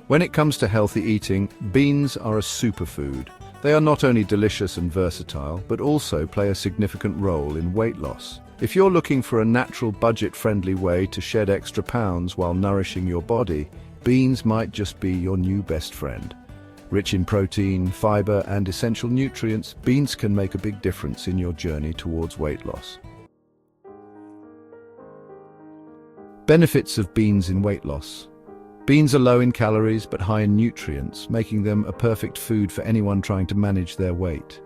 When it comes to healthy eating, beans are a superfood. They are not only delicious and versatile, but also play a significant role in weight loss. If you're looking for a natural, budget-friendly way to shed extra pounds while nourishing your body, beans might just be your new best friend. Rich in protein, fiber, and essential nutrients, beans can make a big difference in your journey towards weight loss. Benefits of beans in weight loss. Beans are low in calories but high in nutrients, making them a perfect food for anyone trying to manage their weight.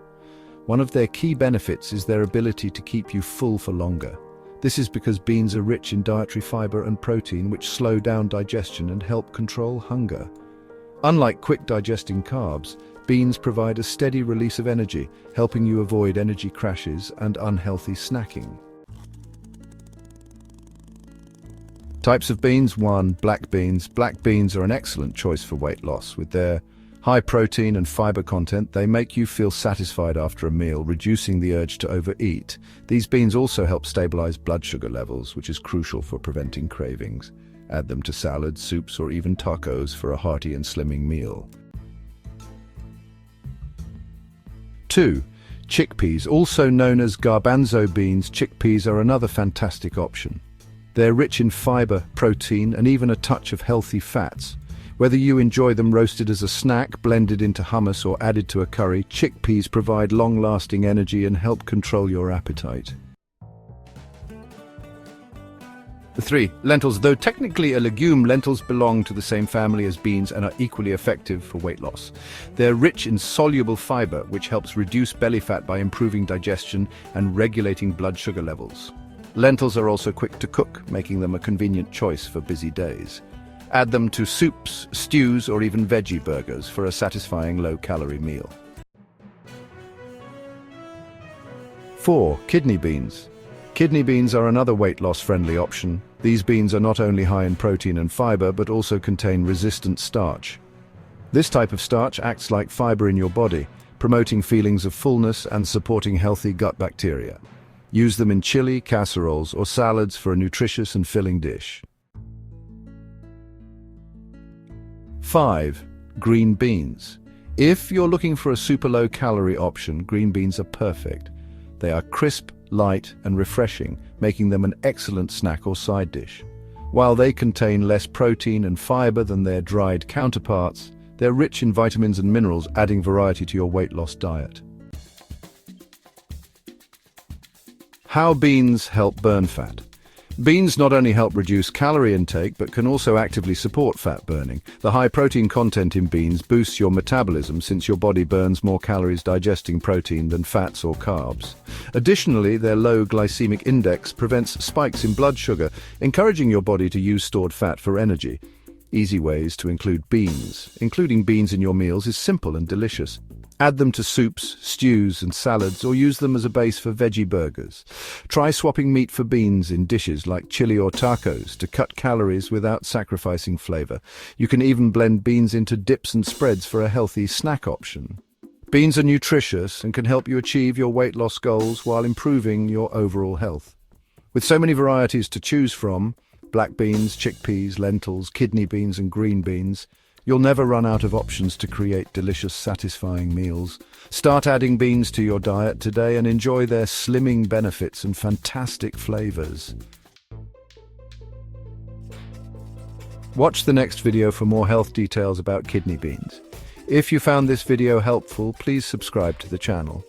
One of their key benefits is their ability to keep you full for longer. This is because beans are rich in dietary fiber and protein, which slow down digestion and help control hunger. Unlike quick-digesting carbs, beans provide a steady release of energy, helping you avoid energy crashes and unhealthy snacking. Types of beans. 1. Black beans. Black beans are an excellent choice for weight loss. With their high protein and fiber content, they make you feel satisfied after a meal, reducing the urge to overeat. These beans also help stabilize blood sugar levels, which is crucial for preventing cravings. Add them to salads, soups, or even tacos for a hearty and slimming meal. 2. Chickpeas. Also known as garbanzo beans, chickpeas are another fantastic option. They're rich in fiber, protein, and even a touch of healthy fats. Whether you enjoy them roasted as a snack, blended into hummus, or added to a curry, chickpeas provide long-lasting energy and help control your appetite. 3. Lentils. Though technically a legume, lentils belong to the same family as beans and are equally effective for weight loss. They're rich in soluble fiber, which helps reduce belly fat by improving digestion and regulating blood sugar levels. Lentils are also quick to cook, making them a convenient choice for busy days. Add them to soups, stews, or even veggie burgers for a satisfying low-calorie meal. 4. Kidney beans. Kidney beans are another weight loss-friendly option. These beans are not only high in protein and fiber, but also contain resistant starch. This type of starch acts like fiber in your body, promoting feelings of fullness and supporting healthy gut bacteria. Use them in chili, casseroles, or salads for a nutritious and filling dish. 5. Green beans. If you're looking for a super low-calorie option, green beans are perfect. They are crisp, light, and refreshing, making them an excellent snack or side dish. While they contain less protein and fiber than their dried counterparts, they're rich in vitamins and minerals, adding variety to your weight loss diet. How beans help burn fat. Beans not only help reduce calorie intake, but can also actively support fat burning. The high protein content in beans boosts your metabolism, since your body burns more calories digesting protein than fats or carbs. Additionally, their low glycemic index prevents spikes in blood sugar, encouraging your body to use stored fat for energy. Easy ways to include beans. Including beans in your meals is simple and delicious. Add them to soups, stews, and salads, or use them as a base for veggie burgers. Try swapping meat for beans in dishes like chili or tacos to cut calories without sacrificing flavor. You can even blend beans into dips and spreads for a healthy snack option. Beans are nutritious and can help you achieve your weight loss goals while improving your overall health. With so many varieties to choose from, black beans, chickpeas, lentils, kidney beans, and green beans, you'll never run out of options to create delicious, satisfying meals. Start adding beans to your diet today and enjoy their slimming benefits and fantastic flavors. Watch the next video for more health details about kidney beans. If you found this video helpful, please subscribe to the channel.